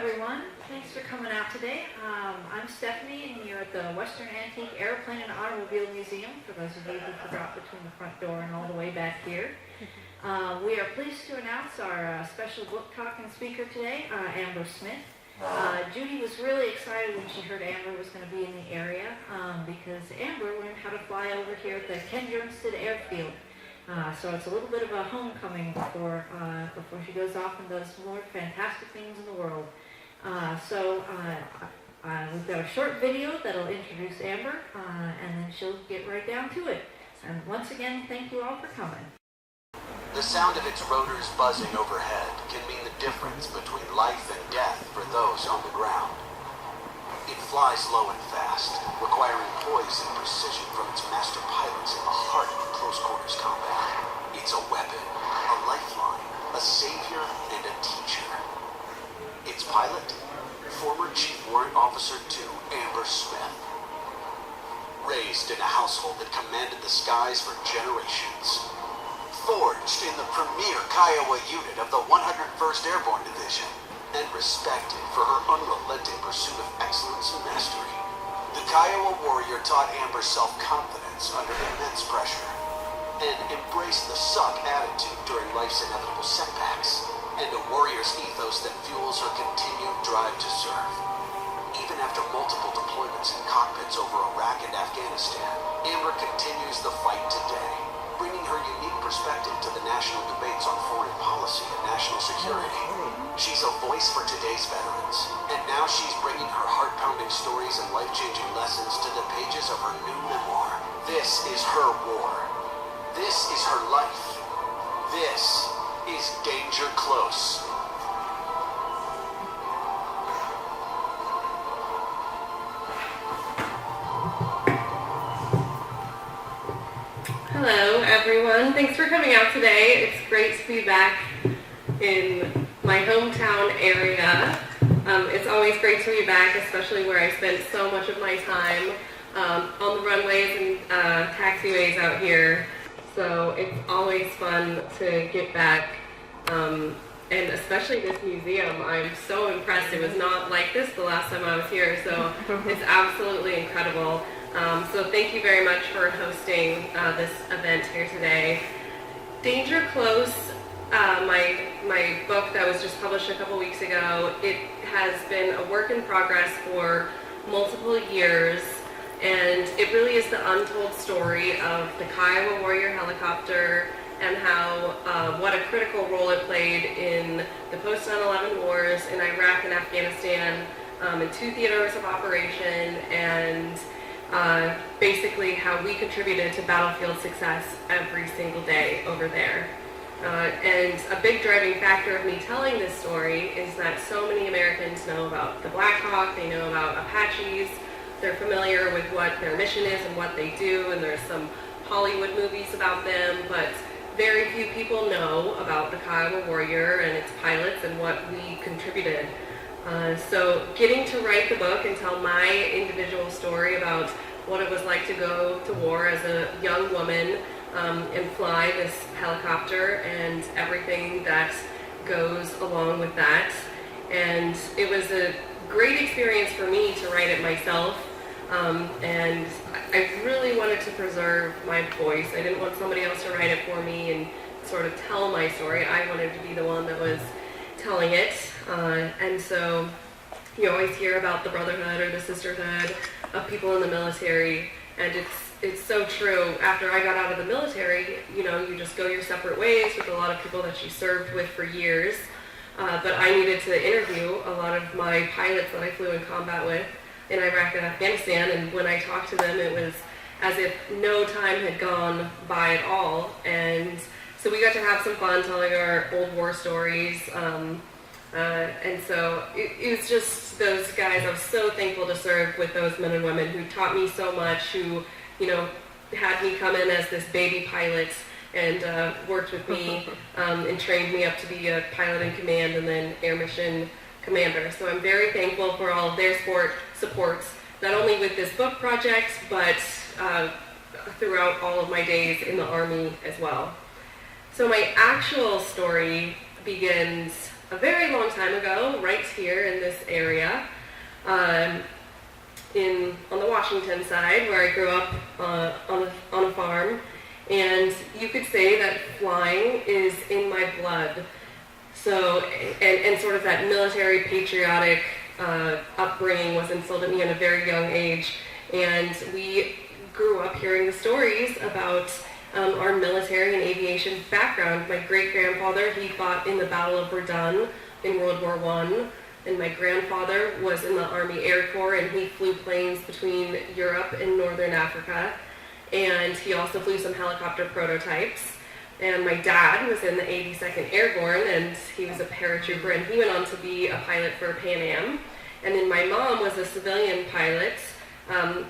everyone. Thanks for coming out today. I'm Stephanie, and you're at the Western Antique Airplane and Automobile Museum, for those of you who forgot between the front door and all the way back here. We are pleased to announce our special book talk and speaker today, Amber Smith. Judy was really excited when she heard Amber was going to be in the area because Amber learned how to fly over here at the Ken Jurgensen Airfield. So it's a little bit of a homecoming before she goes off and does more fantastic things in the world. We've got a short video that'll introduce Amber, and then she'll get right down to it. And once again, thank you all for coming. The sound of its rotors buzzing overhead can mean the difference between life and death for those on the ground. It flies low and fast, requiring poise and precision from its master pilots in the heart of close-quarters combat. It's a weapon, a lifeline, a savior, and a teacher. Its pilot, former Chief Warrant Officer 2, Amber Smith. Raised in a household that commanded the skies for generations. Forged in the premier Kiowa unit of the 101st Airborne Division, and respected for her unrelenting pursuit of excellence and mastery. The Kiowa warrior taught Amber self-confidence under immense pressure, and embraced the suck attitude during life's inevitable setbacks, and a warrior's ethos that fuels her continued drive to serve. Even after multiple deployments in cockpits over Iraq and Afghanistan, Amber continues the fight today, bringing her unique perspective to the national debates on foreign policy and national security. She's a voice for today's veterans, and now she's bringing her heart-pounding stories and life-changing lessons to the pages of her new memoir. This is her war. This is her life. This is Danger Close. Hello everyone, thanks for coming out today. It's great to be back in my hometown area. It's always great to be back, especially where I spent so much of my time on the runways and taxiways out here. So it's always fun to get back, and especially this museum. I'm so impressed. It was not like this the last time I was here, so it's absolutely incredible. So thank you very much for hosting this event here today. Danger Close, my book that was just published a couple weeks ago, it has been a work in progress for multiple years, and it really is the untold story of the Kiowa Warrior helicopter and how what a critical role it played in the post 9/11 wars in Iraq and Afghanistan, in 2 theaters of operation, and basically how we contributed to battlefield success every single day over there. And a big driving factor of me telling this story is that so many Americans know about the Black Hawk, they know about Apaches, they're familiar with what their mission is and what they do, and there's some Hollywood movies about them, but very few people know about the Kiowa Warrior and its pilots and what we contributed. So getting to write the book and tell my individual story about what it was like to go to war as a young woman and fly this helicopter and everything that goes along with that. And it was a great experience for me to write it myself. And I really wanted to preserve my voice. I didn't want somebody else to write it for me and sort of tell my story. I wanted to be the one that was telling it. And so you always hear about the brotherhood or the sisterhood of people in the military, and it's so true. After I got out of the military, you know, you just go your separate ways with a lot of people that you served with for years. But I needed to interview a lot of my pilots that I flew in combat with in Iraq and Afghanistan, and when I talked to them, it was as if no time had gone by at all. And so we got to have some fun telling our old war stories. And so it was just those guys. I was so thankful to serve with those men and women who taught me so much, who, you know, had me come in as this baby pilot and worked with me and trained me up to be a pilot in command and then air mission commander. So I'm very thankful for all of their supports, not only with this book project, but throughout all of my days in the Army as well. So my actual story begins a very long time ago, right here in this area, on the Washington side, where I grew up on a farm. And you could say that flying is in my blood. So, and sort of that military patriotic upbringing was instilled in me at a very young age. And we grew up hearing the stories about our military and aviation background. My great-grandfather, he fought in the Battle of Verdun in World War I. And my grandfather was in the Army Air Corps, and he flew planes between Europe and Northern Africa. And he also flew some helicopter prototypes. And my dad was in the 82nd Airborne, and he was a paratrooper, and he went on to be a pilot for Pan Am. And then my mom was a civilian pilot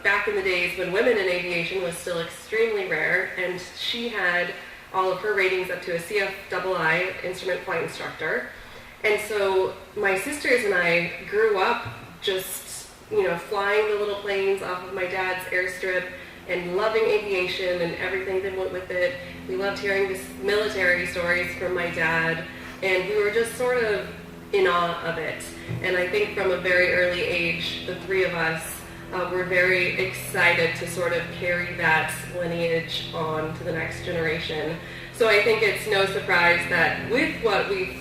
back in the days when women in aviation was still extremely rare, and she had all of her ratings up to a CFII, instrument flight instructor. And so my sisters and I grew up just, flying the little planes off of my dad's airstrip and loving aviation and everything that went with it. We loved hearing these military stories from my dad, and we were just sort of in awe of it. And I think from a very early age, the three of us were very excited to sort of carry that lineage on to the next generation. So I think it's no surprise that with what we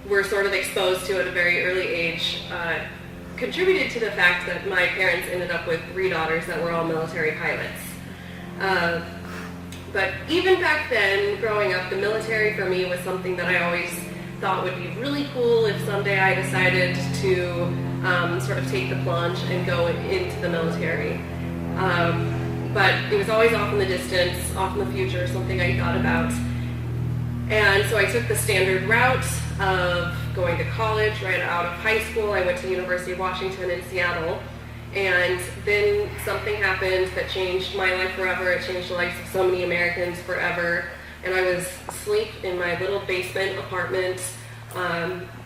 were sort of exposed to at a very early age, contributed to the fact that my parents ended up with 3 daughters that were all military pilots. But even back then, growing up, the military for me was something that I always thought would be really cool if someday I decided to sort of take the plunge and go into the military. But it was always off in the distance, off in the future, something I thought about. And so I took the standard route of going to college right out of high school. I went to the University of Washington in Seattle. And then something happened that changed my life forever. It changed the lives of so many Americans forever. And I was asleep in my little basement apartment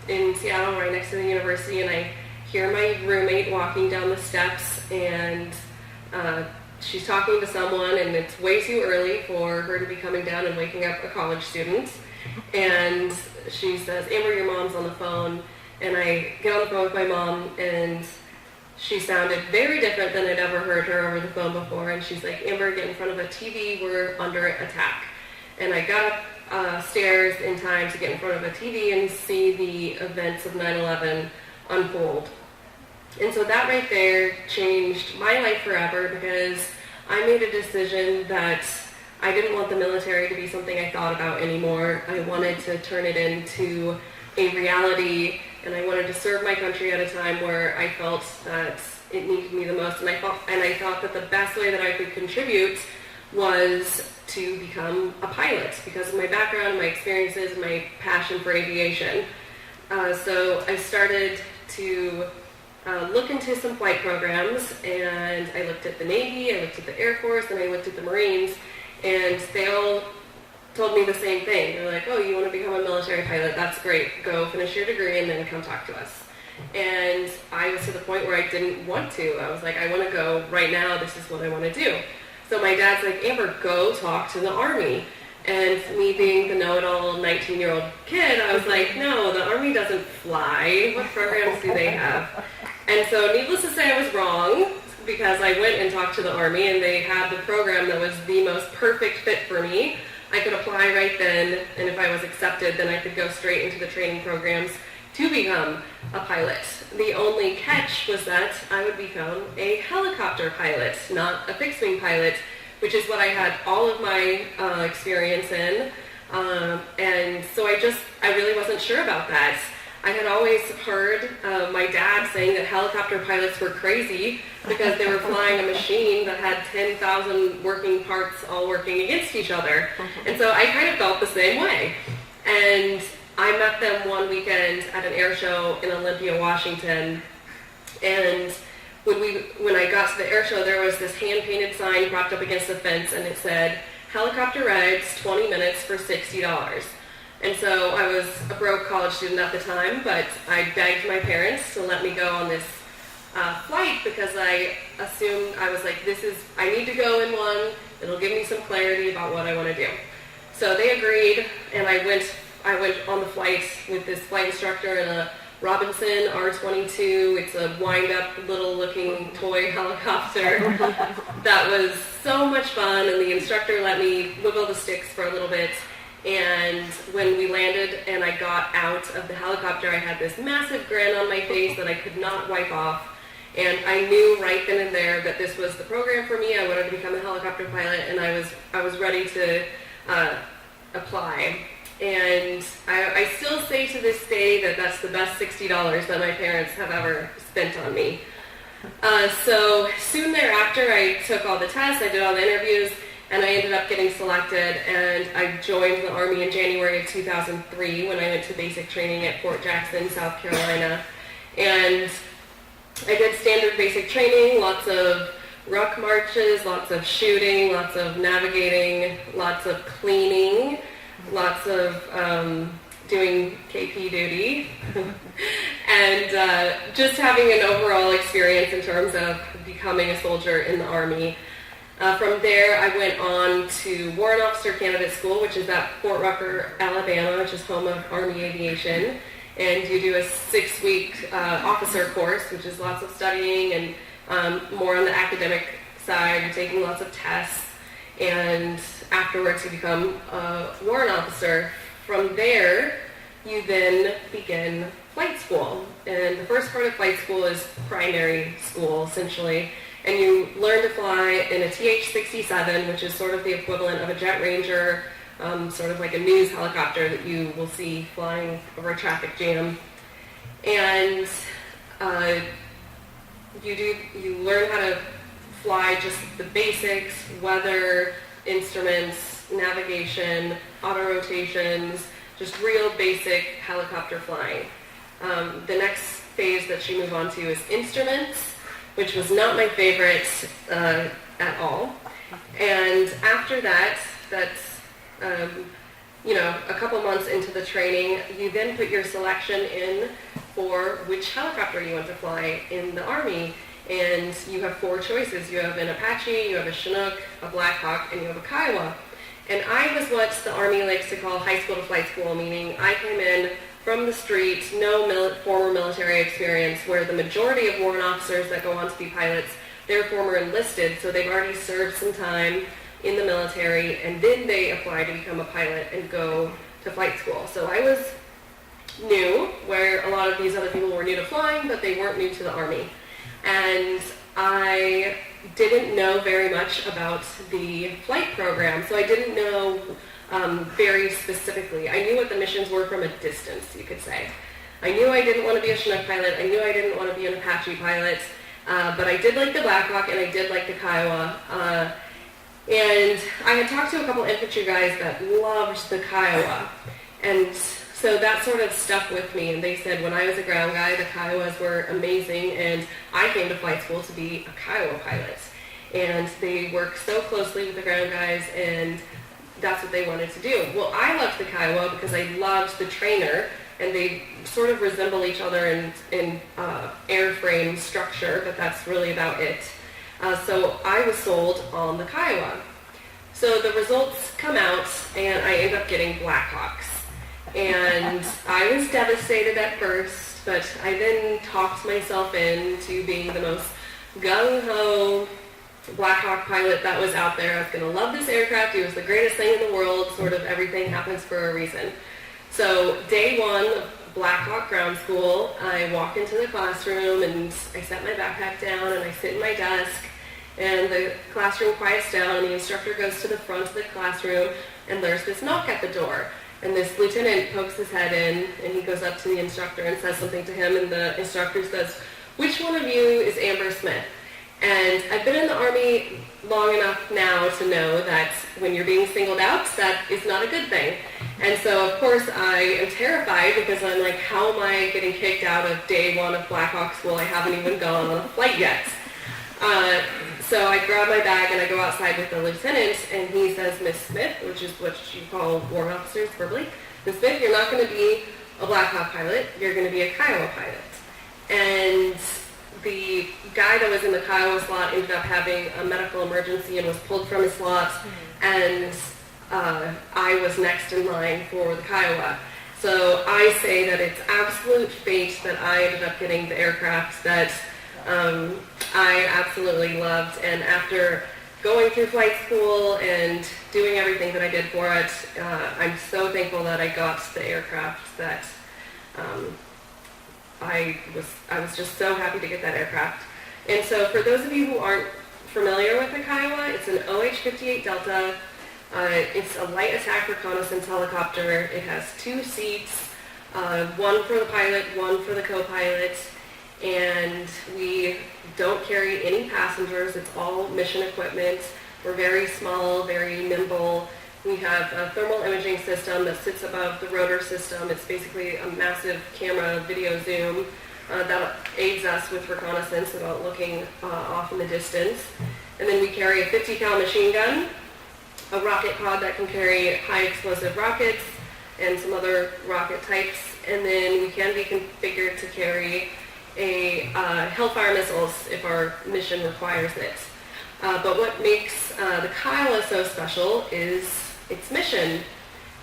in Seattle right next to the university, and I hear my roommate walking down the steps, and she's talking to someone, and it's way too early for her to be coming down and waking up a college student. And she says, "Amber, your mom's on the phone." And I get on the phone with my mom, and she sounded very different than I'd ever heard her over the phone before. And she's like, "Amber, get in front of a TV, we're under attack." And I got upstairs in time to get in front of a TV and see the events of 9/11 unfold. And so that right there changed my life forever, because I made a decision that I didn't want the military to be something I thought about anymore. I wanted to turn it into a reality, and I wanted to serve my country at a time where I felt that it needed me the most. And I thought that the best way that I could contribute was to become a pilot because of my background, my experiences, my passion for aviation. So I started to look into some flight programs, and I looked at the Navy, I looked at the Air Force, and I looked at the Marines, and they all told me the same thing. They're like, "Oh, you want to become a military pilot? That's great. Go finish your degree and then come talk to us." And I was to the point where I didn't want to. I was like, "I want to go right now. This is what I want to do." So my dad's like, "Amber, go talk to the Army." And me being the know-it-all 19-year-old kid, I was like, "No, the Army doesn't fly. What programs do they have?" And so needless to say, I was wrong, because I went and talked to the Army, and they had the program that was the most perfect fit for me. I could apply right then, and if I was accepted, then I could go straight into the training programs to become a pilot. The only catch was that I would become a helicopter pilot, not a fixed-wing pilot, which is what I had all of my experience in. And so I really wasn't sure about that. I had always heard my dad saying that helicopter pilots were crazy because they were flying a machine that had 10,000 working parts all working against each other. And so I kind of felt the same way. And I met them one weekend at an air show in Olympia, Washington. And when I got to the air show, there was this hand-painted sign propped up against the fence, and it said, "Helicopter rides, 20 minutes for $60. And so I was a broke college student at the time, but I begged my parents to let me go on this flight because I assumed, I was like, I need to go in one. It'll give me some clarity about what I want to do. So they agreed, and I went I went on the flight with this flight instructor in a Robinson R-22. It's a wind-up, little-looking toy helicopter. That was so much fun, and the instructor let me wiggle the sticks for a little bit. And when we landed and I got out of the helicopter, I had this massive grin on my face that I could not wipe off. And I knew right then and there that this was the program for me. I wanted to become a helicopter pilot, and I was ready to apply. And I still say to this day that that's the best $60 that my parents have ever spent on me. So soon thereafter, I took all the tests, I did all the interviews, and I ended up getting selected, and I joined the Army in January of 2003 when I went to basic training at Fort Jackson, South Carolina. And I did standard basic training, lots of ruck marches, lots of shooting, lots of navigating, lots of cleaning, lots of doing KP duty, and just having an overall experience in terms of becoming a soldier in the Army. From there, I went on to Warrant Officer Candidate School, which is at Fort Rucker, Alabama, which is home of Army Aviation. And you do a 6-week officer course, which is lots of studying and more on the academic side. You're taking lots of tests, and afterwards you become a warrant officer. From there, you then begin flight school. And the first part of flight school is primary school, essentially. And you learn to fly in a TH-67, which is sort of the equivalent of a Jet Ranger, sort of like a news helicopter that you will see flying over a traffic jam. And you learn how to fly just the basics, weather, instruments, navigation, auto rotations, just real basic helicopter flying. The next phase that you move on to is instruments, which was not my favorite at all. And after that, that's a couple months into the training, you then put your selection in for which helicopter you want to fly in the Army. And you have 4 choices. You have an Apache, you have a Chinook, a Black Hawk, and you have a Kiowa. And I was what the Army likes to call high school to flight school, meaning I came in from the street, no former military experience, where the majority of warrant officers that go on to be pilots, they're former enlisted, so they've already served some time in the military, and then they apply to become a pilot and go to flight school. So I was new, where a lot of these other people were new to flying, but they weren't new to the Army. And I didn't know very much about the flight program, so I didn't know very specifically. I knew what the missions were from a distance, you could say. I knew I didn't want to be a Chinook pilot. I knew I didn't want to be an Apache pilot, but I did like the Black Hawk and I did like the Kiowa. And I had talked to a couple infantry guys that loved the Kiowa, and so that sort of stuck with me. And they said when I was a ground guy, the Kiowas were amazing, and I came to flight school to be a Kiowa pilot. And they work so closely with the ground guys, and that's what they wanted to do. Well, I loved the Kiowa because I loved the trainer, and they sort of resemble each other in airframe structure, but that's really about it. So I was sold on the Kiowa. So the results come out, and I end up getting Black Hawks. And I was devastated at first, but I then talked myself into being the most gung-ho Black Hawk pilot that was out there. I was going to love this aircraft. It was the greatest thing in the world. Sort of everything happens for a reason. So day 1 of Black Hawk ground school, I walk into the classroom and I set my backpack down and I sit in my desk, and the classroom quiets down and the instructor goes to the front of the classroom, and there's this knock at the door. And this lieutenant pokes his head in, and he goes up to the instructor and says something to him, and the instructor says, "Which one of you is Amber Smith?" And I've been in the Army long enough now to know that when you're being singled out, that is not a good thing. And so, of course, I am terrified because I'm like, how am I getting kicked out of day 1 of Black Hawk school? I haven't even gone on a flight yet. So I grab my bag and I go outside with the lieutenant, and he says, "Miss Smith," which is what you call warrant officers verbally, "Miss Smith, you're not going to be a Black Hawk pilot, you're going to be a Kiowa pilot." And the guy that was in the Kiowa slot ended up having a medical emergency and was pulled from his slot, and I was next in line for the Kiowa. So I say that it's absolute fate that I ended up getting the aircraft that I absolutely loved. And after going through flight school and doing everything that I did for it, I'm so thankful that I got the aircraft that I was just so happy to get that aircraft. And so for those of you who aren't familiar with the Kiowa, it's an OH-58 Delta. It's a light attack reconnaissance helicopter. It has 2 seats, one for the pilot, one for the co-pilot, and we don't carry any passengers. It's all mission equipment. We're very small, very nimble. We have a thermal imaging system that sits above the rotor system. It's basically a massive camera video zoom that aids us with reconnaissance about looking off in the distance. And then we carry a 50 cal machine gun, a rocket pod that can carry high explosive rockets and some other rocket types, and then we can be configured to carry a Hellfire missiles if our mission requires it. But what makes the Kiowa so special is its mission.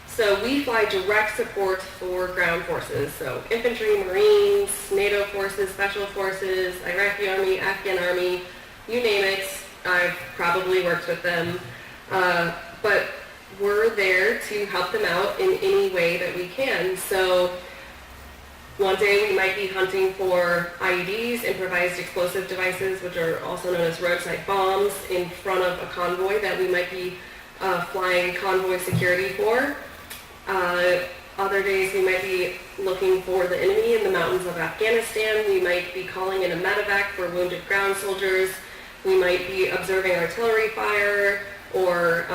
So we fly direct support for ground forces, so infantry, Marines, NATO forces, special forces, Iraqi army, Afghan army, you name it. I've probably worked with them. But we're there to help them out in any way that we can. So one day we might be hunting for IEDs, improvised explosive devices, which are also known as roadside bombs, in front of a convoy that we might be flying convoy security for. Other days we might be looking for the enemy in the mountains of Afghanistan. We might be calling in a medevac for wounded ground soldiers. We might be observing artillery fire, or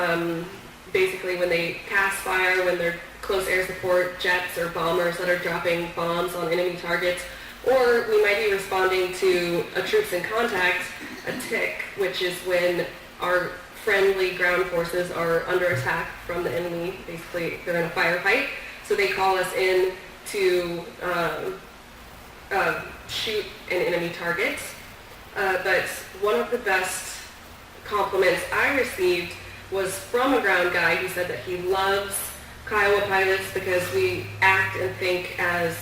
basically when they pass fire, when they're close air support jets or bombers that are dropping bombs on enemy targets. Or we might be responding to a troops in contact, a TIC, which is when our friendly ground forces are under attack from the enemy. Basically, they're in a firefight, so they call us in to shoot an enemy target. But one of the best compliments I received was from a ground guy who said that he loves Kiowa pilots because we act and think as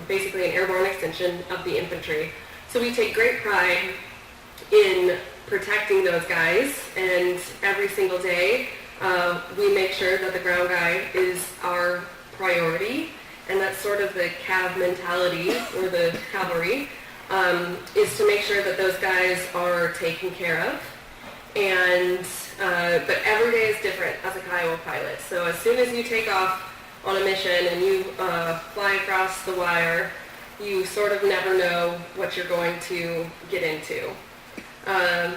basically an airborne extension of the infantry. So we take great pride in protecting those guys, and every single day we make sure that the ground guy is our priority, and that's sort of the cav mentality, or the cavalry, is to make sure that those guys are taken care of. And but every day is different as a Kiowa pilot. So as soon as you take off on a mission and you fly across the wire, you sort of never know what you're going to get into. And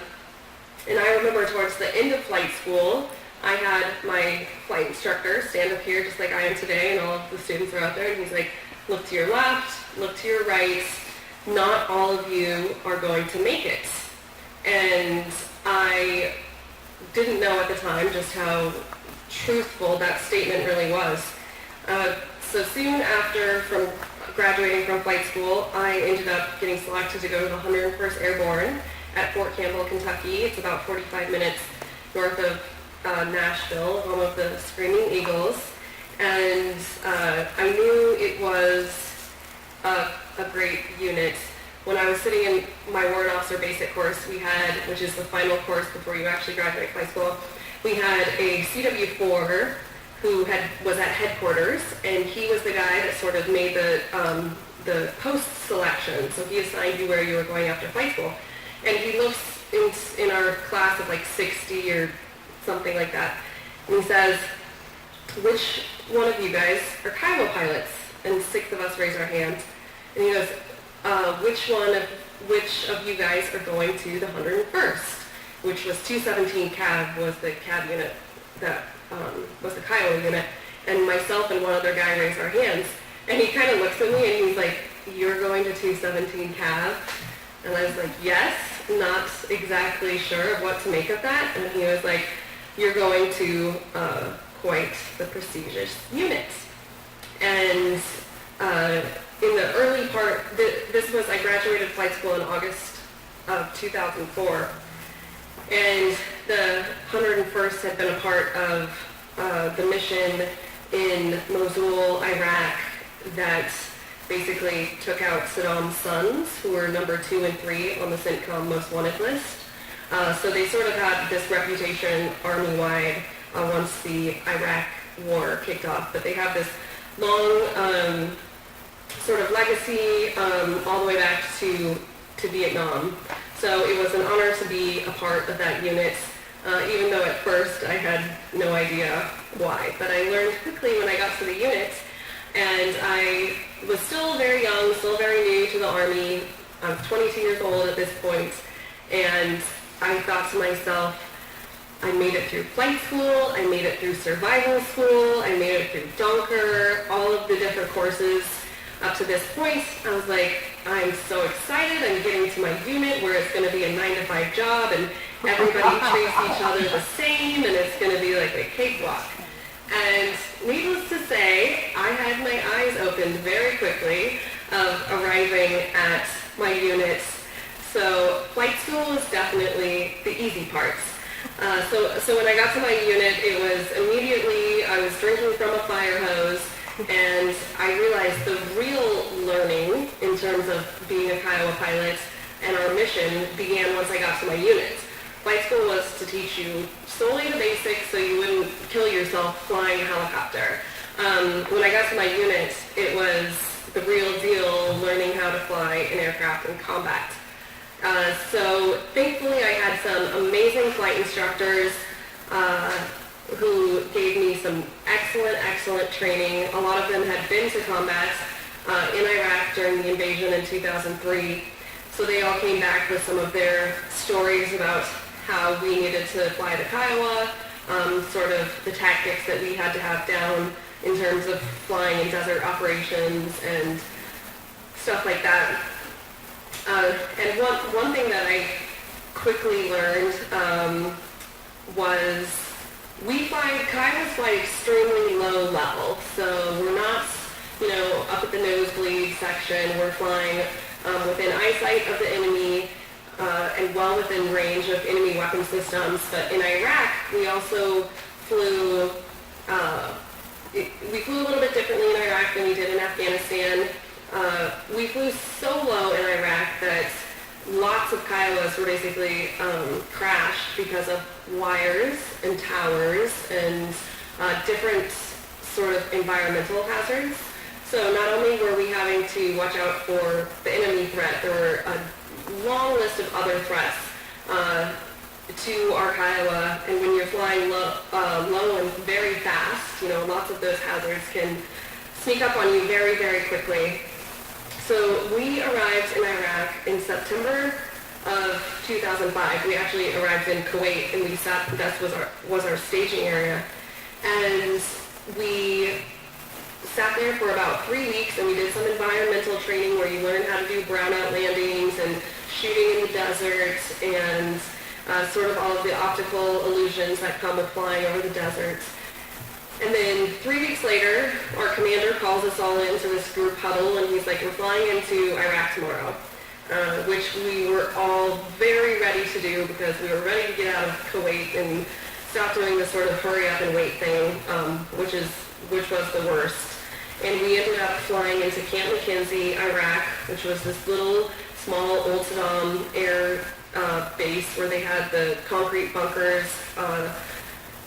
I remember towards the end of flight school, I had my flight instructor stand up here just like I am today, and all of the students are out there, and he's like, look to your left, look to your right, not all of you are going to make it. And I didn't know at the time just how truthful that statement really was. So soon after from graduating from flight school, I ended up getting selected to go to the 101st Airborne at Fort Campbell, Kentucky. It's about 45 minutes north of Nashville, home of the Screaming Eagles. And I knew it was a great unit. When I was sitting in my warrant officer basic course, we had, which is the final course before you actually graduate flight school, we had a CW4 who was at headquarters, and he was the guy that sort of made the post selection. So he assigned you where you were going after flight school. And he looks in our class of like 60 or something like that, and he says, which one of you guys are Kiowa pilots? And 6 of us raise our hands. And he goes, which of you guys are going to the 101st? Which was 217 CAV, was the CAV unit that was the Kiowa unit. And myself and one other guy raised our hands. And he kind of looks at me and he's like, you're going to 217 CAV? And I was like, yes, not exactly sure of what to make of that. And he was like, you're going to quite the prestigious unit. And in the early part, I graduated flight school in August of 2004. And the 101st had been a part of the mission in Mosul, Iraq, that basically took out Saddam's sons, who were number 2 and 3 on the CENTCOM most wanted list. So they sort of had this reputation army-wide once the Iraq war kicked off. But they have this long sort of legacy all the way back to Vietnam. So it was an honor to be a part of that unit, even though at first I had no idea why. But I learned quickly when I got to the unit, and I was still very young, still very new to the Army. I was 22 years old at this point, and I thought to myself, I made it through flight school, I made it through survival school, I made it through Dunker, all of the different courses up to this point. I was like, I'm so excited, I'm getting to my unit where it's going to be a 9-to-5 job and everybody treats each other the same and it's going to be like a cakewalk. And needless to say, I had my eyes opened very quickly of arriving at my unit. So flight school was definitely the easy parts. So when I got to my unit, it was immediately, I was drinking from a fire hose, and I realized the real learning in terms of being a Kiowa pilot and our mission began once I got to my unit. Flight school was to teach you solely the basics so you wouldn't kill yourself flying a helicopter. When I got to my unit, it was the real deal, learning how to fly an aircraft in combat. So thankfully I had some amazing flight instructors who gave me some excellent training. A lot of them had been to combat in Iraq during the invasion in 2003. So they all came back with some of their stories about how we needed to fly the Kiowa, sort of the tactics that we had to have down in terms of flying in desert operations and stuff like that. And one thing that I quickly learned was Kiowas fly extremely low level. So we're not, up at the nosebleed section. We're flying within eyesight of the enemy and well within range of enemy weapon systems. But in Iraq, we also flew, we flew a little bit differently in Iraq than we did in Afghanistan. We flew so low in Iraq that lots of Kiowas were basically crashed because of wires and towers and different sort of environmental hazards. So not only were we having to watch out for the enemy threat, there were a long list of other threats to our Kiowa. And when you're flying low and very fast, lots of those hazards can sneak up on you very, very quickly. So we arrived in Iraq in September of 2005. We actually arrived in Kuwait, and that was our staging area. And we sat there for about 3 weeks, and we did some environmental training where you learn how to do brownout landings and shooting in the desert and sort of all of the optical illusions that come with flying over the desert. And then 3 weeks later, our commander calls us all into this group huddle, and he's like, we're flying into Iraq tomorrow, which we were all very ready to do because we were ready to get out of Kuwait and stop doing this sort of hurry up and wait thing, which was the worst. And we ended up flying into Camp McKenzie, Iraq, which was this little, small, old Saddam air base where they had the concrete bunkers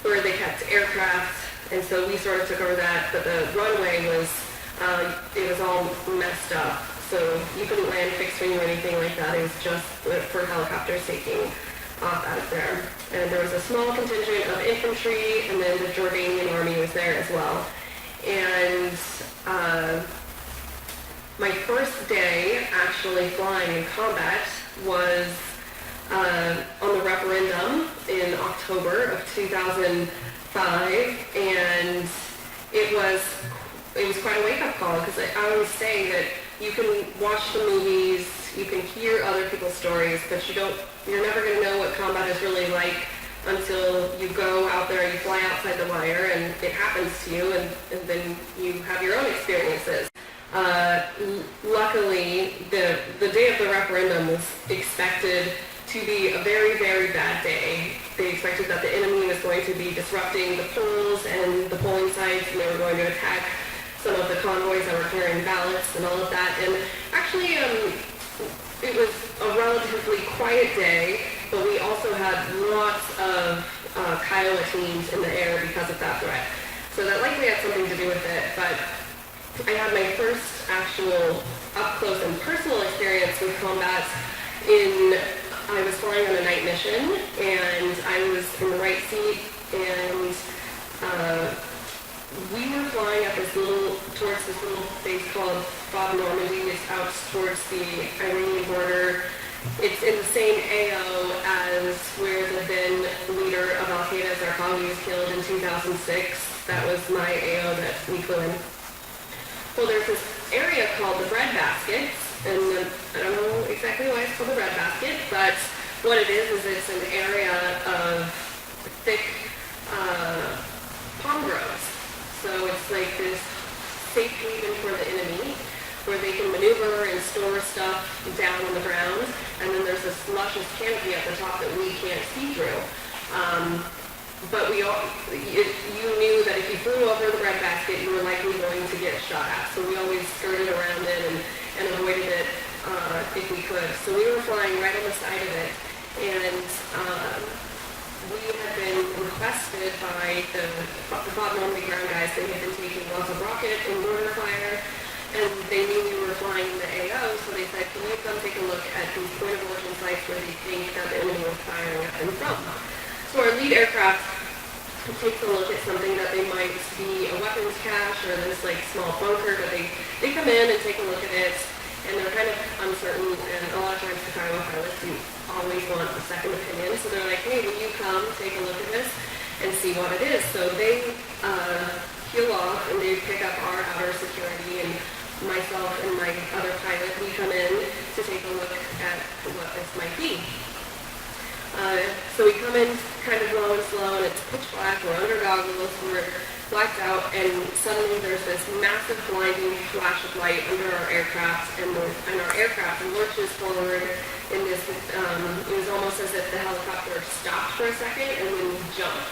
where they kept aircraft. And so we sort of took over that, but the runway was all messed up. So you couldn't land fixed wing or anything like that. It was just for helicopters taking off out of there. And there was a small contingent of infantry, and then the Jordanian army was there as well. And my first day actually flying in combat was on the referendum in October of 2005, and it was quite a wake-up call, because I always say that you can watch the movies, you can hear other people's stories, but you're never going to know what combat is really like until you go out there and you fly outside the wire and it happens to you, and then you have your own experiences. Luckily, the day of the referendum was expected to be a very, very bad day they expected that the enemy was going to be disrupting the polls and the polling sites, and they were going to attack some of the convoys that were carrying ballots and all of that. And actually, it was a relatively quiet day, but we also had lots of Kiowa teams in the air because of that threat. So that likely had something to do with it, but I had my first actual up-close and personal experience with combat I was flying on a night mission, and I was in the right seat, and we were flying at towards this little base called Bob Normandy. It's out towards the Iranian border. It's in the same AO as where the then leader of Al-Qaeda, Zarqawi, was killed in 2006. That was my AO that we flew in. Well, there's this area called the breadbasket, and I don't know exactly why it's called the breadbasket, but what it is it's an area of thick palm groves. So it's like this safe haven for the enemy, where they can maneuver and store stuff down on the ground, and then there's this luscious canopy at the top that we can't see through. But you knew that if you flew over the breadbasket, you were likely going to get shot at. So we always skirted around it and avoided it if we could. So we were flying right on the side of it, and we had been requested by the Bob Normandy ground guys. They had been taking lots of rocket and mortar fire, and they knew we were flying in the AO, so they said, can you come take a look at these point of origin sites where they think that the enemy was firing at them from? So our lead aircraft takes a look at something that they might be a weapons cache or this like small bunker, but they come in and take a look at it, and they're kind of uncertain, and a lot of times the Kiowa pilots do always want a second opinion, so they're like, hey, will you come take a look at this and see what it is? So they peel off and they pick up our outer security, and myself and my other pilot, we come in to take a look at what this might be. So we come in kind of low and slow, and it's pitch black, we're under goggles, we're blacked out, and suddenly there's this massive blinding flash of light under our aircraft, and our aircraft lurches forward in this, it was almost as if the helicopter stopped for a second and then jumped.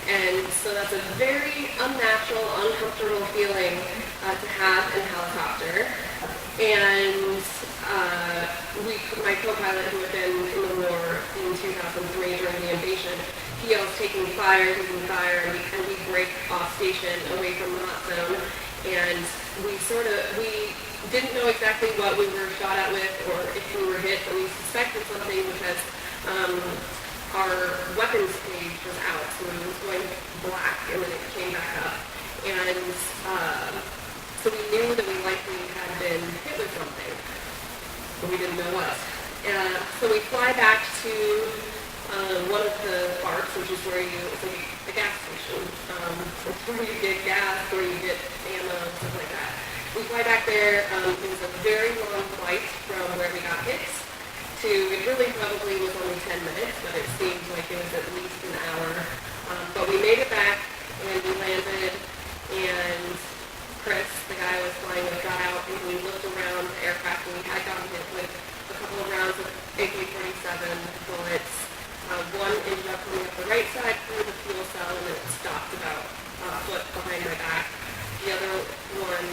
And so that's a very unnatural, uncomfortable feeling to have in a helicopter. And my co-pilot, who had been in the war in 2003 during the invasion, he yells, taking fire, and we break off station away from the hot zone. And we didn't know exactly what we were shot at with or if we were hit, but we suspected something because our weapons page was out, so it was going black, and then it came back up. And so we knew that we likely had been hit with something, but we didn't know what. So we fly back to one of the parks, which is where it's a gas station. It's where you get gas, where you get ammo, stuff like that. We fly back there. It was a very long flight from where we got hit to, it really probably was only 10 minutes, but it seemed like it was at least an hour. But we made it back, and we landed, and Chris, the guy I was flying with, got out, and we looked around the aircraft, and we had gotten hit with a couple of rounds of AK-47 bullets. One ended up coming up the right side through the fuel cell, and it stopped about a foot behind my back. The other one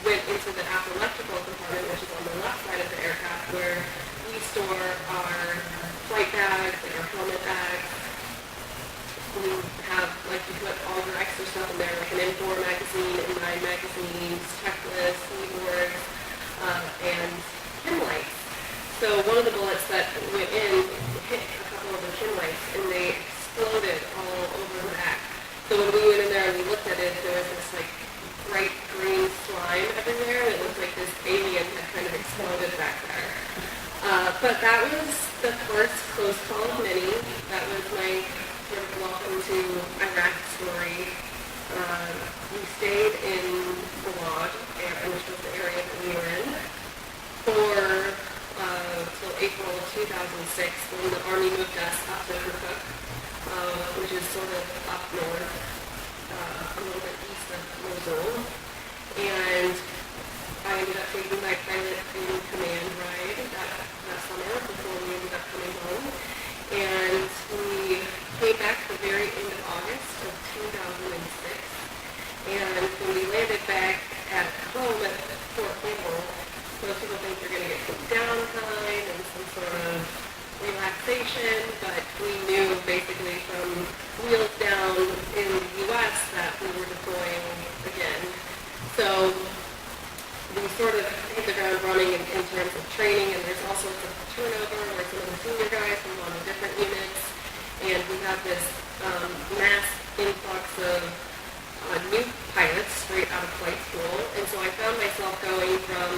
went into the aft electrical compartment, which is on the left side of the aircraft, where we store our flight bags and our helmet bags. We have, you put all your extra stuff in there, like an M4 magazine, M9 magazines, checklists, keyboards, and chem lights. So one of the bullets that went in hit a couple of the chem lights, and they exploded all over the back. So when we went in there and we looked at it, there was this bright green slime everywhere, and it looked like this alien had kind of exploded back there. But that was the first close call of many. That was my sort of welcome to Iraq story. We stayed in the lodge, which was the area that we were in, till April of 2006, when the Army moved us up to Kirkuk, which is sort of up north, a little bit east of Mosul. And I ended up taking my pilot in command ride that summer before we ended up coming home. and we came back the very end of August of 2006. And when we landed back at home at Fort Campbell, most people think you're going to get some downtime and some sort of relaxation, but we knew basically from wheels down in the U.S. that we were deploying again. So we sort of hit the ground running in terms of training, and there's all sorts of turnover where some of the senior guys move on to different units, and we have this mass influx of new pilots straight out of flight school. And so I found myself going from,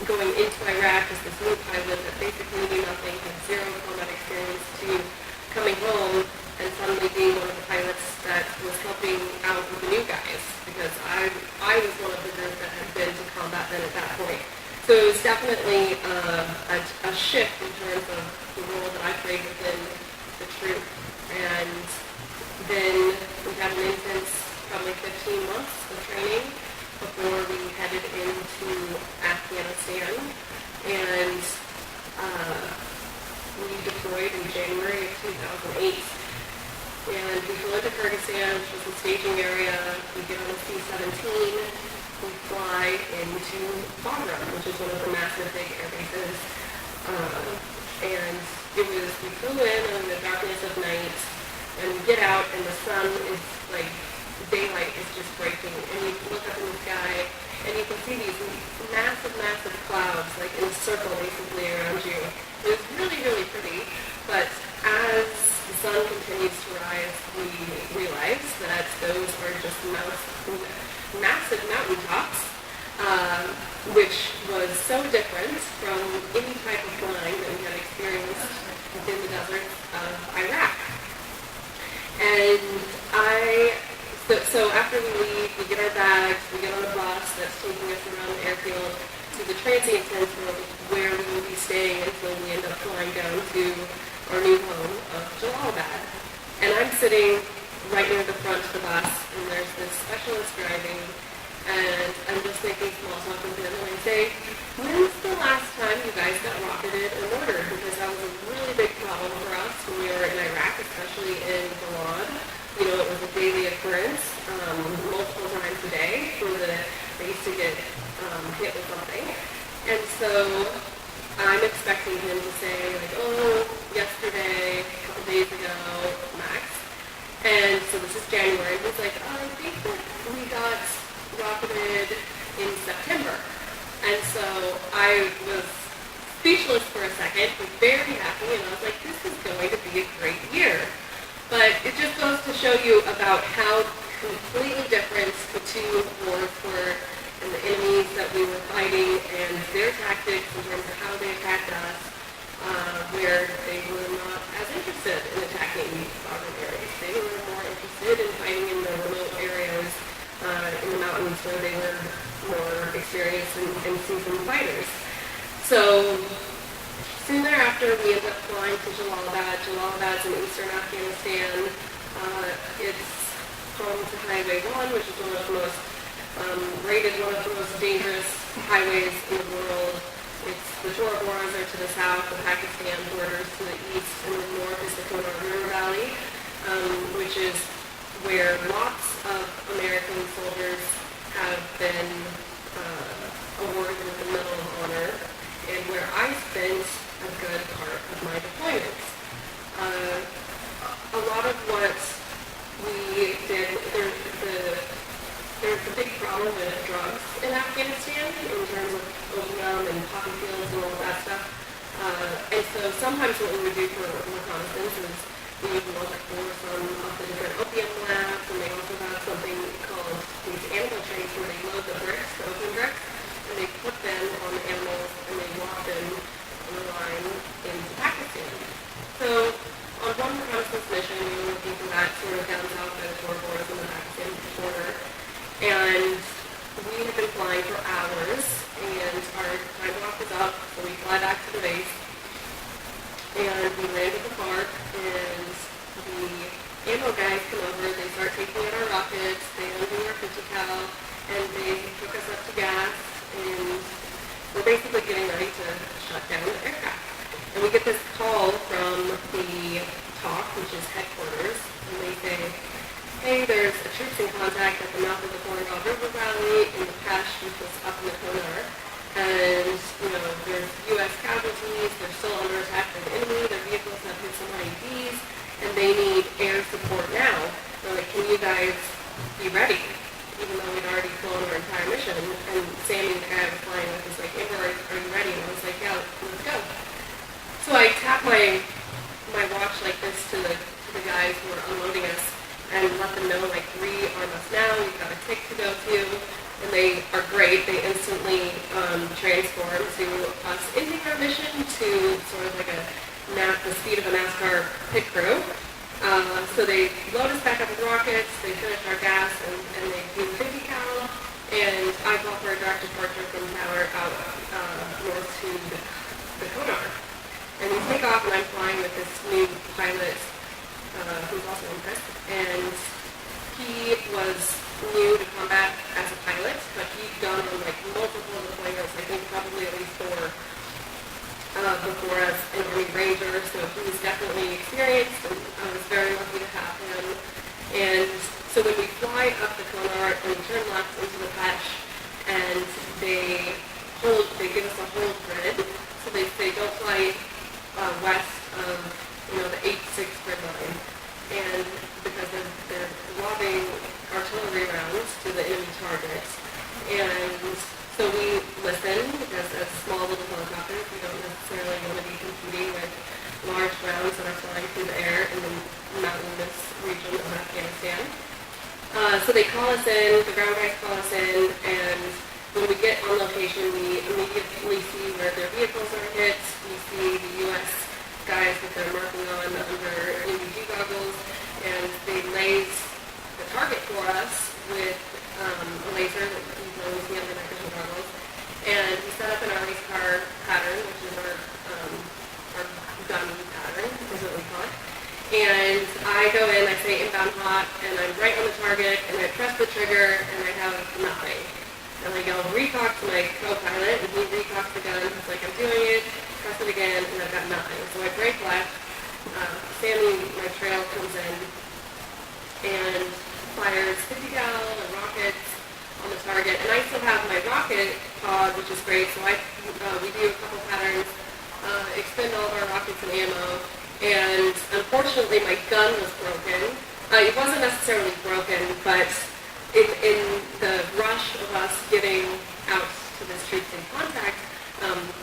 going into Iraq as this new pilot that basically knew nothing, had zero combat experience, to coming home and suddenly being one of the pilots that was helping out with the new guys, because I was one of the group that had been to combat then at that point. So it was definitely a shift in terms of the role that I played within the troop. And then we had an intense, probably 15 months of training before we headed into Afghanistan. And we deployed in January of 2008. And we flew into Kyrgyzstan, which was the staging area. We get on a C-17. We fly into WAAAM, which is one of the massive big air bases. And we flew in the darkness of night, and we get out, and the sun is like, daylight is just breaking, and you look up in the sky, and you can see these massive, massive clouds, like in a circle basically around you. It was really, really pretty, but as the sun continues to rise, we realize that those are just massive mountaintops, which was so different from any type of flying that we had experienced within the deserts of Iraq. And so after we leave, we get our bags, we get on a bus that's taking us around the airfield to the transient center where we will be staying until we end up flying down to our new home of Jalalabad. And I'm sitting right near the front of the bus, and there's this specialist driving, and I'm just making small talk with him, and I say, when's the last time you guys got rocketed or mortared? Because that was a really big problem for us when we were in Iraq, especially in Balad. It was a daily occurrence, multiple times a day, where they used to get hit with something. And so I'm expecting him to say, like, oh, yesterday, a couple days ago, max. And so this is January. He's like, I think that we got rocketed in September. And so I was speechless for a second, but very happy, and I was like, this is going to be a great year. But it just goes to show you about how completely different the two wars were, and the enemies that we were fighting, and their tactics in terms of how they attacked us, where they were not as interested in attacking these sovereign areas. They were more interested in fighting in the remote areas, in the mountains where they were more experienced and seasoned fighters. So soon thereafter, we ended up flying to Jalalabad. Jalalabad's in eastern Afghanistan. It's home to Highway 1, which is one of the most rated one of the most dangerous highways in the world. It's the Tora Boras are to the south, the Pakistan borders to the east, and the north is the Kona River Valley, which is where lots of American soldiers have been awarded with the Medal of Honor, and where I spent a good part of my deployments. A lot of what we did, there's a big problem with drugs in Afghanistan in terms of opium and poppy fields and all that stuff. And so sometimes what we would do for reconnaissance is we would look for some of the different opium labs, and they also have something called these animal trains where they load the bricks, the opium bricks, and they put them on the animals and they walk them on the line into Pakistan. So on one reconnaissance mission, we were looking for that sort of down south by the Tora Boras on the Pakistan border. And we had been flying for hours, and our time clock was up, so we fly back to the base. And we land at the park, and the ammo guys hey, there's a troops in contact at the mouth of the Cornwall River Valley in the Pesh, which was up in the Konar. And, there's U.S. casualties, they're still under attack by the enemy, their vehicles have hit some IEDs, and they need air support now. They're like, can you guys be ready? Even though we'd already flown our entire mission. And Sammy, the guy I was flying with, was like, Amber, are you ready? And I was like, yeah, let's go. So I tap my watch like this to the guys who are unloading us and let them know, like, rearm us now, we've got a tick to go to. And they are great. They instantly transform to us ending our mission to sort of like the speed of a NASCAR pit crew. So they load us back up with rockets, they finish our gas, and they do 50 cal. And I call for a direct departure from Tower out north to the Konar. And we take off, and I'm flying with this new pilot who's also in Chris. And he was new to combat as a pilot, but he'd gone on like multiple deployments, I think probably at least 4 before us in Army Ranger, so he was definitely experienced, and I was very lucky to have him. And so when we fly up the Konar and we turn left into the Pesh, and they give us a hold grid, so they say don't fly west of the 8-6 grid line, and because they're lobbing artillery rounds to the enemy targets. And so we listen, because as small little helicopters, we don't necessarily want to be competing with large rounds that are flying through the air in the mountainous region of Afghanistan. So they call us in, the ground guys call us in, and when we get on location, we immediately see where their vehicles are hit. We see the U.S. guys that they're marking on under NVG goggles, and they laze the target for us with a laser that we know is the under night vision goggles. And we set up an race car pattern, which is our gun pattern, is what we call it. And I go in, I say inbound hot, and I'm right on the target, and I press the trigger, and I have nothing. And I go recock to my co-pilot, and he recocks the gun. He's like, I'm doing it, press it again, and I've got nothing. So I brake left. Sammy, my trail, comes in and fires 50 cal and rockets on the target. And I still have my rocket pod, which is great. So we do a couple patterns, expend all of our rockets and ammo. And unfortunately, my gun was broken. It wasn't necessarily broken, but in the rush of us getting out to this troops in contact,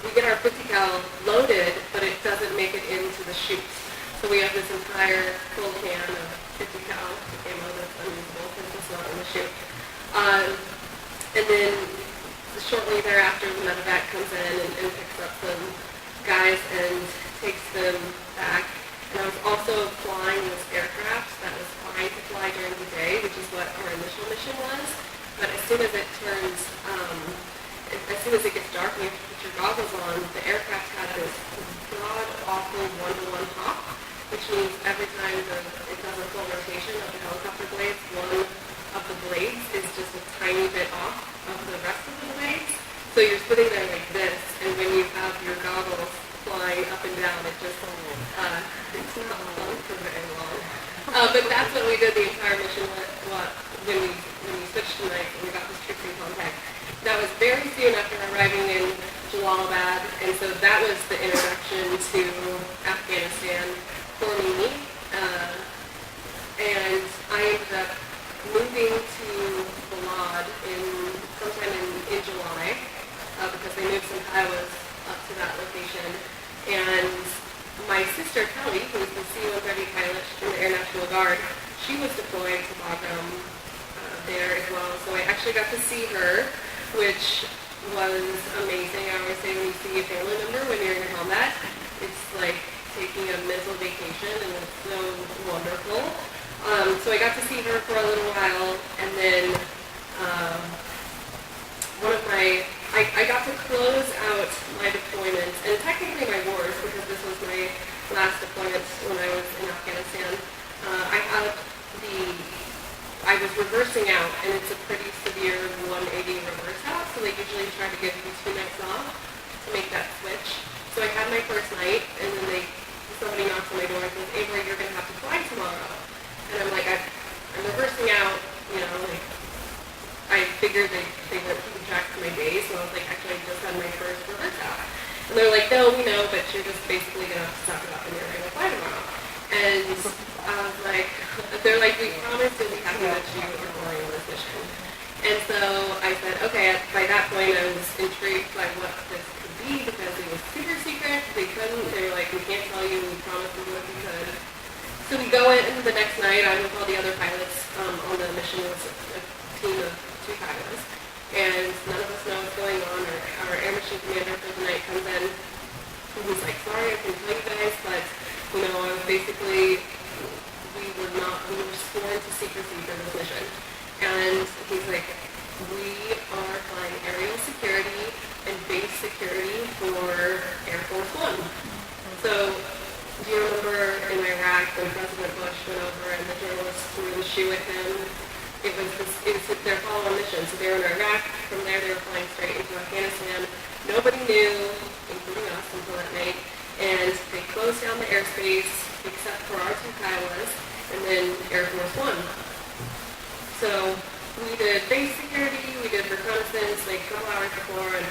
we get our 50 cal loaded, but it doesn't make it into the chutes. So we have this entire full can of 50 cal ammo that's unusable because it's not in the chute. And then shortly thereafter, the medevac comes in and picks up some guys and takes them back. And I was also flying this aircraft that was fine to fly during the day, which is what our initial mission was. But as soon as it turns, as soon as it gets dark and you have to put your goggles on, the aircraft had this broad, awful one-to-one hop, which means every time it does a full rotation of the helicopter blades, one of the blades is just a tiny bit off of the rest of the blades. So you're sitting there like this, and when you have your goggles flying up and down, it just, it's not fun for very long. But that's what we did the entire mission when we switched to night and we got this troops in contact. That was very soon after arriving in Jalalabad, and so that was the introduction to Afghanistan for me. And I ended up moving to Balad sometime in July because they moved some Kiowas up to that location. And my sister Kelly, who was the C-130 pilot in the Air National Guard, she was deployed to WAAAM there as well. So I actually got to see her, which was amazing. I always say when you see a family member when you're in combat, it's like taking a mental vacation, and it's so wonderful. So I got to see her for a little while, and then I got to close out my deployments, and technically my wars, because this was my last deployment when I was in Afghanistan. I was reversing out, and it's a pretty severe 180 reverse out, so they usually try to give you 2 nights off to make that switch. So I had my first night, and then somebody knocks on my door and says, Avery, you're going to have to fly tomorrow. And I'm like, I'm reversing figured they weren't keeping track of my days, so I was like, actually, I just had my first reverse out. And they're like, no, we know, but you're just basically going to have to suck it up and you're going to fly tomorrow. And I was like, they're like, we promised that we haven't met you or going on this mission. And so I said, okay, by that point I was intrigued by what this could be because it was super secret. They were like, we can't tell you, we promised we would, we could. So we go in the next night, I'm with all the other pilots on the mission. It was a team of 2 pilots. And none of us know what's going on. Our air mission commander for the night comes in. And he's like, sorry, I can tell you guys, but, you know, I was basically, we were sworn to secrecy for this mission. And he's like, we are flying aerial security and base security for Air Force One. So, do you remember in Iraq when President Bush went over and the journalists threw the shoe at him? It was their follow-on mission. So they were in Iraq. From there, they were flying straight into Afghanistan. Nobody knew, including us, until that night. And they closed down the airspace except for our 2 Kiowas and then Air Force One. So we did base security, we did reconnaissance like 12 hours before, and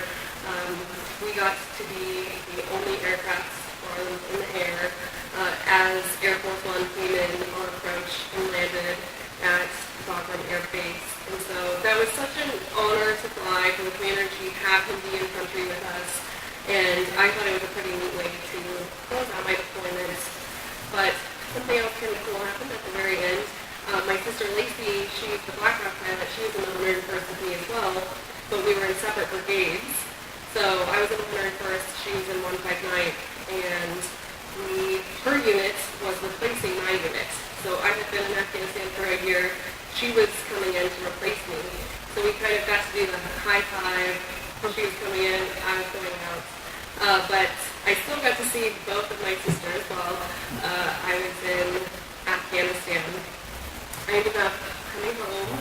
we got to be the only aircraft flown in the air as Air Force One came in on approach and landed at Bagram Air Base. And so that was such an honor to fly for the Commander in Chief, have him be in country with us. And I thought it was a pretty neat way to close out my deployments. But something else kind of cool happened at the very end. My sister Lacey, she's the Black Rock pilot, she was in the 101st with me as well, but we were in separate brigades. So I was in the 101st, she was in 159th, and her unit was replacing my unit. So I had been in Afghanistan for a year, she was coming in to replace me. So we kind of got to do the high five, she was coming in, I was going out. But I still got to see both of my sisters while I was in Afghanistan. I ended up coming home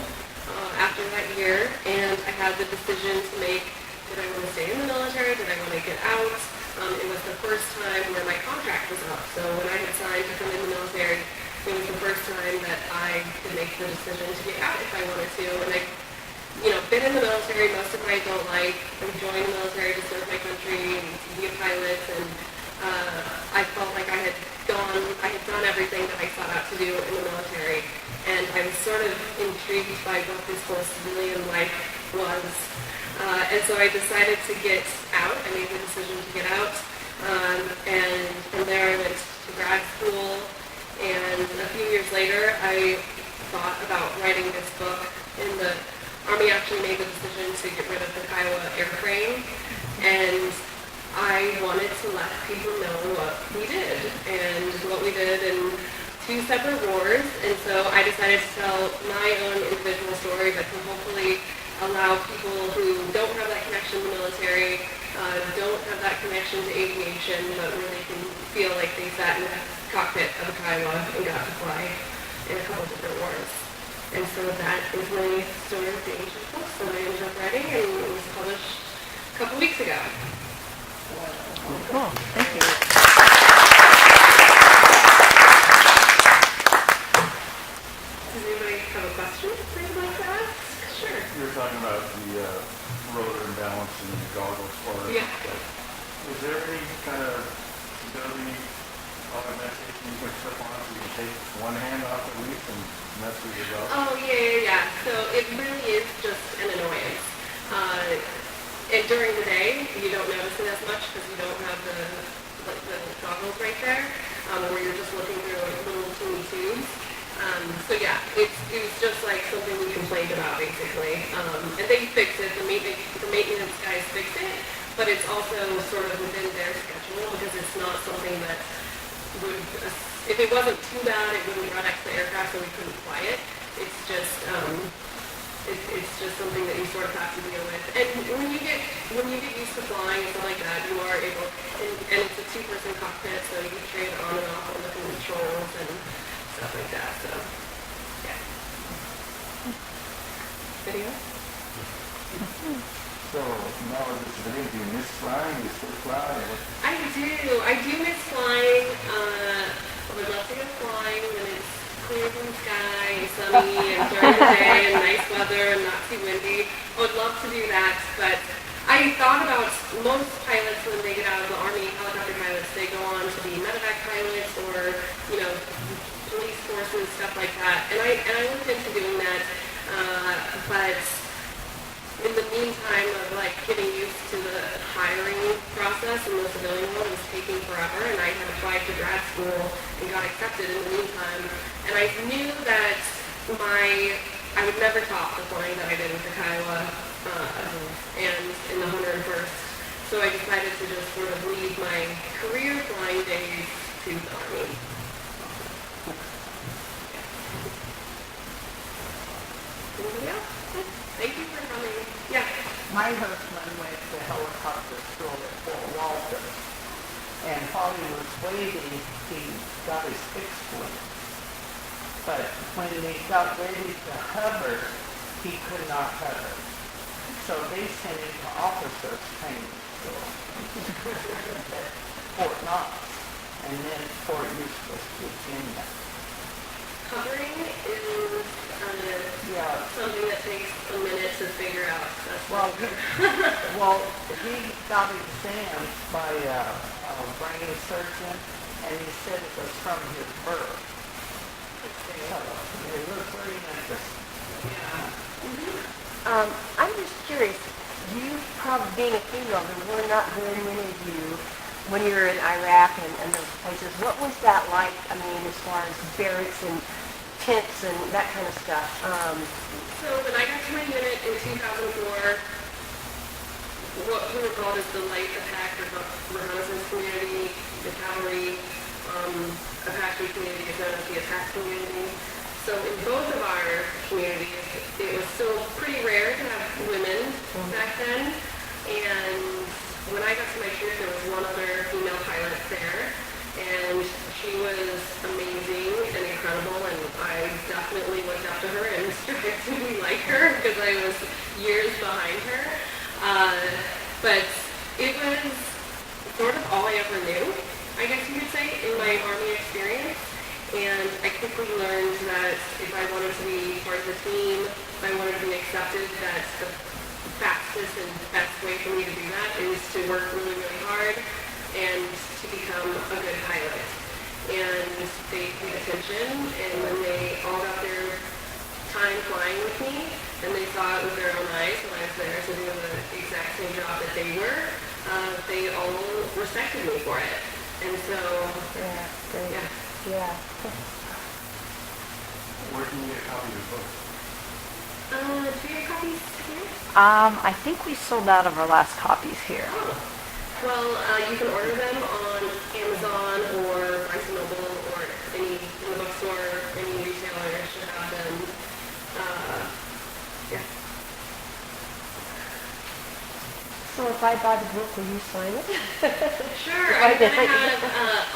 after that year, and I had the decision to make, did I want to stay in the military, did I want to get out? It was the first time where my contract was up, so when I had signed to come in the military, it was the first time that I could make the decision to get out if I wanted to, and I been in the military most of my adult life. I joined the military to serve my country and to be a pilot, and I felt like I had done everything that I sought out to do in the military, and I was sort of intrigued by what this whole civilian life was. And so I decided to get out. I made the decision to get out, and from there I went to grad school, and a few years later I thought about writing this book, and the Army actually made the decision to get rid of the Kiowa airframe, and I wanted to let people know what we did and what we did in 2 separate wars, and so I decided to tell my own individual story that can hopefully allow people who don't have that connection to the military, don't have that connection to aviation, but really can feel like they sat in the cockpit of a Kiowa and got to fly in a couple different wars. And so that is my story of the ancient books that I ended up writing, and it was published a couple weeks ago. Cool. Thank you. Does anybody have a question they'd like to ask? Sure. You were talking about the rotor imbalance and the goggles part. Yeah. Is there any kind of ability automatically you can slip on so you can take one hand off at least and mess with your belt? Oh, yeah. So it really is just an annoyance. And during the day, you don't notice it as much because you don't have the goggles right there, where you're just looking through little teeny tubes. So yeah, it was just like something we complained about basically. And they fixed it, the maintenance guys fixed it, but it's also sort of within their schedule because it's not something that would, if it wasn't too bad, it wouldn't run next to the aircraft so we couldn't fly it. It's just something that you sort of have to deal with. And when you get used to flying and stuff like that, you are able, and it's a 2-person cockpit, so you can trade on and off on the controls and stuff like that. So yeah. Video? So now that it's ready, do you miss flying? You still fly? I do miss flying. I would love to go flying when it's clear from the sky and sunny and during during the day and nice weather and not too windy. I would love to do that, but I thought about most pilots when they get out of the Army, helicopter pilots, they go on to be medevac pilots or, you know, police forces, stuff like that. And I looked into doing that, but in the meantime of like getting used to the hiring process in the civilian world, it was taking forever, and I had applied to grad school and got accepted in the meantime. And I knew that I would never top the flying that I did with the Kiowa and in the 101st. So I decided to just sort of leave my career flying days to the Army. Anybody else? Thank you for coming. Yeah. My husband went to helicopter school at Fort Walter, and while he was waiting, he got his fixed wing. But when he got ready to hover, he could not hover. So they sent him to officers training school at Fort Knox, and then Fort Eustis, Virginia. Hovering is something that takes a minute to figure out. Well, he got examined by a brain surgeon, and he said it was from his birth. So it was very interesting. I'm just curious, you probably, being a female, there were not very many of you when you were in Iraq and those places. What was that like, I mean, as far as barracks and tents and that kind of stuff? So when I got to my unit in 2004, what we were called is the light attack reconnaissance community, the cavalry Apache community is known as the attack community. So in both of our communities, it was still pretty rare to have women back then. And when I got to my unit, there was one other female pilot there, and she was amazing and incredible, and I definitely looked up to her and started to be like her because I was years behind her. But it was sort of all I ever knew, I guess you could say, in my Army experience. And I quickly learned that if I wanted to be part of the team, if I wanted to be accepted, that the fastest and best way for me to do that is to work really, really hard and to become a good pilot. And they paid attention, and when they all got their time flying with me, and they saw it with their own eyes when I was there to do the exact same job that they were, they all respected me for it. And so, Yeah, great. yeah. Yeah. Where can we get a copy of your book? Do you have copies here? I think we sold out of our last copies here. Oh. Well, you can order them on Amazon or Barnes & Noble or any in the bookstore, any retailer should have them. Yeah. So if I buy the book, will you sign it? Sure. I'm going to have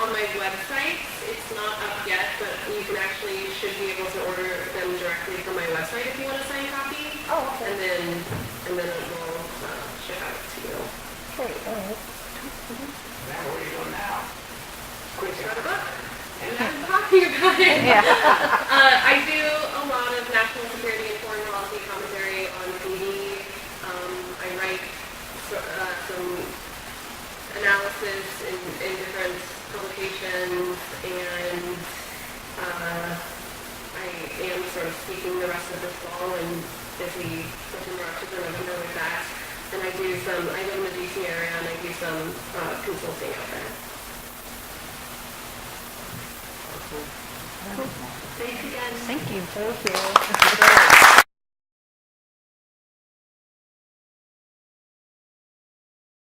on my website, it's not up yet, but you can actually should be able to order them directly from my website if you want a signed copy. Oh, okay. And then it will ship out to you. Great, all right. Now, what are you doing now? Quick start a book. And I'm talking about it. Yeah. I do a lot of national security and foreign policy commentary on TV. I write some analysis in different publications, and I am sort of speaking the rest of this fall and busy September, October, November with that. And I live in the DC area, and I do some consulting out there. Thanks again. Thank you. Thank you.